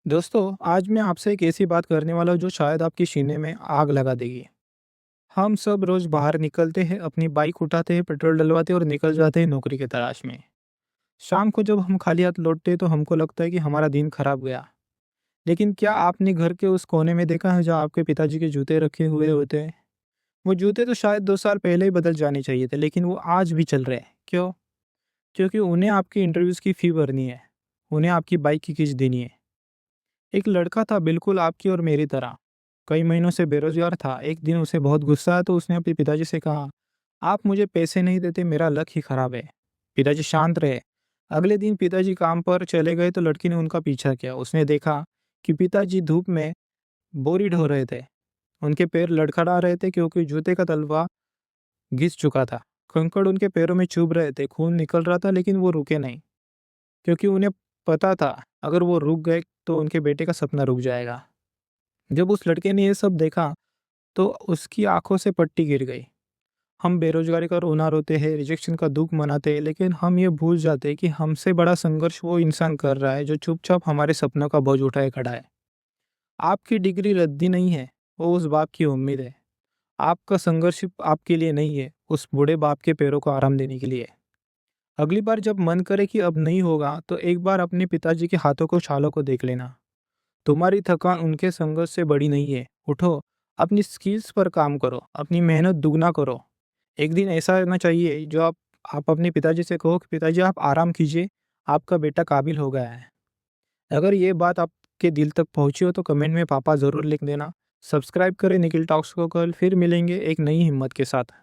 दोस्तों, आज मैं आपसे एक ऐसी बात करने वाला हूँ जो शायद आपके सीने में आग लगा देगी। हम सब रोज बाहर निकलते हैं, अपनी बाइक उठाते हैं, पेट्रोल डलवाते हैं और निकल जाते हैं नौकरी की तलाश में। शाम को जब हम खाली हाथ लौटते हैं तो हमको लगता है कि हमारा दिन खराब गया। लेकिन क्या आपने घर के उस कोने में देखा है जहाँ आपके पिताजी के जूते रखे हुए होते हैं? वो जूते तो शायद 2 साल पहले ही बदल जाने चाहिए थे, लेकिन वो आज भी चल रहे हैं। क्यों? क्योंकि उन्हें आपकी इंटरव्यूज की फी भरनी है, उन्हें आपकी बाइक की किस्त देनी है। एक लड़का था बिल्कुल आपकी और मेरी तरह। कई महीनों से बेरोजगार था। एक दिन उसे बहुत गुस्सा आया तो उसने अपने पिताजी से कहा, आप मुझे पैसे नहीं देते, मेरा लक ही खराब है। पिताजी शांत रहे। अगले दिन पिताजी काम पर चले गए तो लड़की ने उनका पीछा किया। उसने देखा कि पिताजी धूप में बोरी ढो रहे थे। उनके पैर लड़खड़ा रहे थे क्योंकि जूते का तलवा घिस चुका था। कंकड़ उनके पैरों में चुभ रहे थे, खून निकल रहा था, लेकिन वो रुके नहीं। क्योंकि उन्हें पता था, अगर वो रुक गए तो उनके बेटे का सपना रुक जाएगा। जब उस लड़के ने ये सब देखा तो उसकी आंखों से पट्टी गिर गई। हम बेरोजगारी का रोना रोते हैं, रिजेक्शन का दुख मनाते हैं, लेकिन हम ये भूल जाते हैं कि हमसे बड़ा संघर्ष वो इंसान कर रहा है जो चुपचाप हमारे सपनों का बोझ उठाए खड़ा है। आपकी डिग्री रद्दी नहीं है, वो उस बाप की उम्मीद है। आपका संघर्ष सिर्फ आपके लिए नहीं है, उस बूढ़े बाप के पैरों को आराम देने के लिए। अगली बार जब मन करे कि अब नहीं होगा तो एक बार अपने पिताजी के हाथों को, छालों को देख लेना। तुम्हारी थकान उनके संघर्ष से बड़ी नहीं है। उठो, अपनी स्किल्स पर काम करो, अपनी मेहनत दुगना करो। एक दिन ऐसा आना चाहिए जो आप अपने पिताजी से कहो कि पिताजी आप आराम कीजिए, आपका बेटा काबिल हो गया है। अगर ये बात आपके दिल तक पहुंची हो तो कमेंट में पापा ज़रूर लिख देना। सब्सक्राइब करें निखिल टॉक्स को। कल फिर मिलेंगे एक नई हिम्मत के साथ।